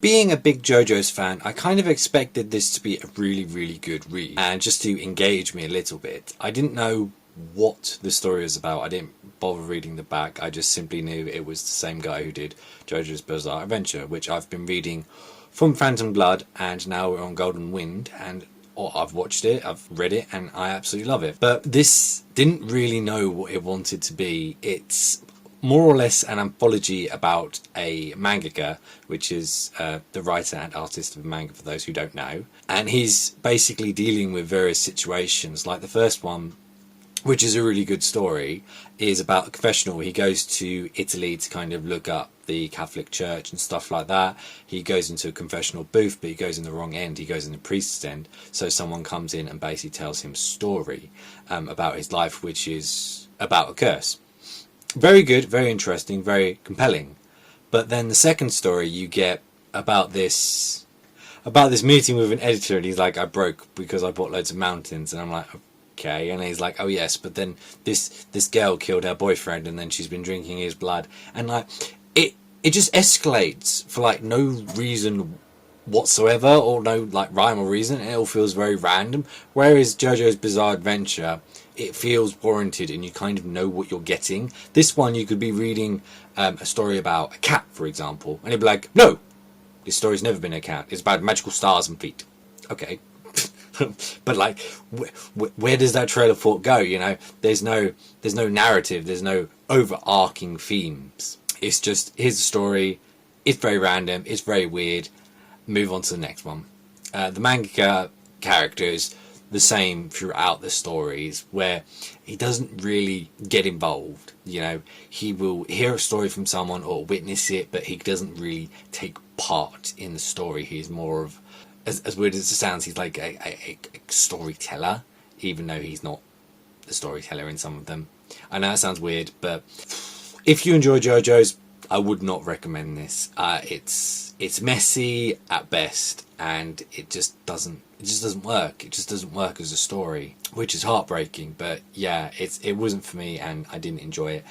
Being a big JoJo's fan, I kind of expected this to be a really, really good read and just to engage me a little bit. I didn't know what the story was about. I didn't bother reading the back. I just simply knew it was the same guy who did JoJo's Bizarre Adventure, which I've been reading from Phantom Blood, and now we're on Golden Wind, and I've watched it, I've read it, and I absolutely love it. But this didn't really know what it wanted to be. It's more or less an anthology about a mangaka, which is the writer and artist of manga for those who don't know. And he's basically dealing with various situations. Like the first one, which is a really good story, is about a confessional. He goes to Italy to kind of look up the Catholic Church and stuff like that. He goes into a confessional booth, but he goes in the wrong end. He goes in the priest's end. So someone comes in and basically tells him a story about his life, which is about a curse. Very good, very interesting, very compelling. But then the second story you get about this meeting with an editor, and he's like, I broke because I bought loads of mountains, and I'm like, okay. And he's like, oh yes, but then this girl killed her boyfriend, and then she's been drinking his blood, and like it just escalates for like no reason whatsoever, or no like rhyme or reason. It all feels very random. Whereas JoJo's Bizarre Adventure, it feels warranted and you kind of know what you're getting. This one, you could be reading a story about a cat, for example, and it'd be like, no, this story's never been a cat. It's about magical stars and feet. Okay. But like, where does that trail of thought go? You know, there's no narrative. There's no overarching themes. It's just, here's a story. It's very random. It's very weird. Move on to the next one. The mangaka characters the same throughout the stories, where he doesn't really get involved. You know, he will hear a story from someone or witness it, but he doesn't really take part in the story. He's more of, as weird as it sounds, he's like a storyteller, even though he's not the storyteller in some of them. I know that sounds weird, but if you enjoy JoJo's, I would not recommend this. It's messy at best, and it just doesn't work. It just doesn't work as a story, which is heartbreaking. But yeah, it wasn't for me, and I didn't enjoy it.